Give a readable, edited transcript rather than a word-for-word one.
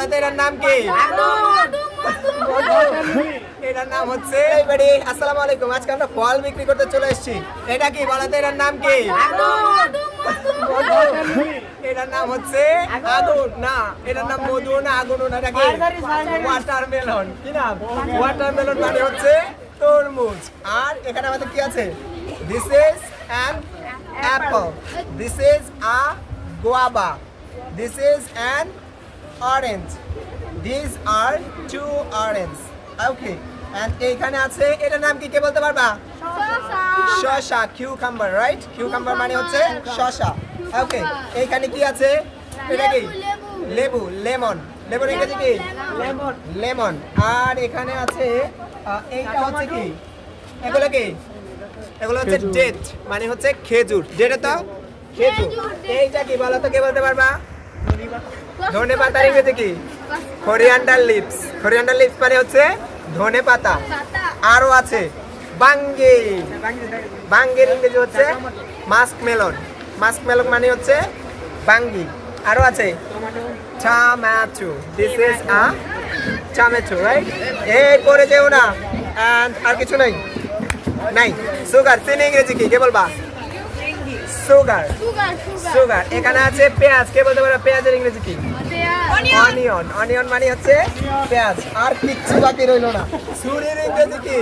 বলো তো এটার নাম কি? এটার নাম হচ্ছে আসসালামু আলাইকুম। আজকে আমরা ফল বিক্রি করতে চলে এসেছি। এটা কি বলো তো এটার নাম কি? এটার নাম হচ্ছে আগুন। না, এটার নাম মধু না, আগুন না। এটা কি? ওয়াটারমেলন। কি নাম? ওয়াটারমেলন মানে হচ্ছে তরমুজ। আর এখানে আমাদের কি আছে? This is an Apple, this is a guava, this is an orange, these are two orange. Okay, and এইখানে আছে, এটার নাম কি কে বলতে পারবা? শসা, কিউকাম্বার, রাইট? কিউকাম্বার মানে হচ্ছে শসা। ওকে, এইখানে কি আছে? এটা কি? লেবু, লেমন। লেবুর ইংরেজি কি? Lemon, lemon. আর এখানে আছে এইটা হচ্ছে কি? এগুলো কি? এগুলো হচ্ছে ডেট, মানে হচ্ছে খেজুর। ডেটে তো খেজুর। এইটা কি বলো তো, কে বলতে পারবা? ধনে পাতার ইংরেজি কি? Coriander leaves. কোরিয়ান্ডার লিভস মানে হচ্ছে ধনে পাতা। আরো আছে বাঙ্গি। বাঙ্গির ইংরেজি হচ্ছে মাস্ক মেলন। মাস্ক মেলন মানে হচ্ছে বাঙ্গি। আরো আছে tomato, this is a tomato, right? এই পরে যেও না। আর কিছু নাই? নাই। সুগার, চিনি ইংরেজি কি কে বলবা? Sugar, sugar. এখানে আছে পেঁয়াজ, কে বলতে পারবে পেঁয়াজের ইংরেজি কি? অনিয়ন। অনিয়ন মানে হচ্ছে পেঁয়াজ। আর কিচ্ছু বাকি রইলো না। ছুরির ইংরেজি কি?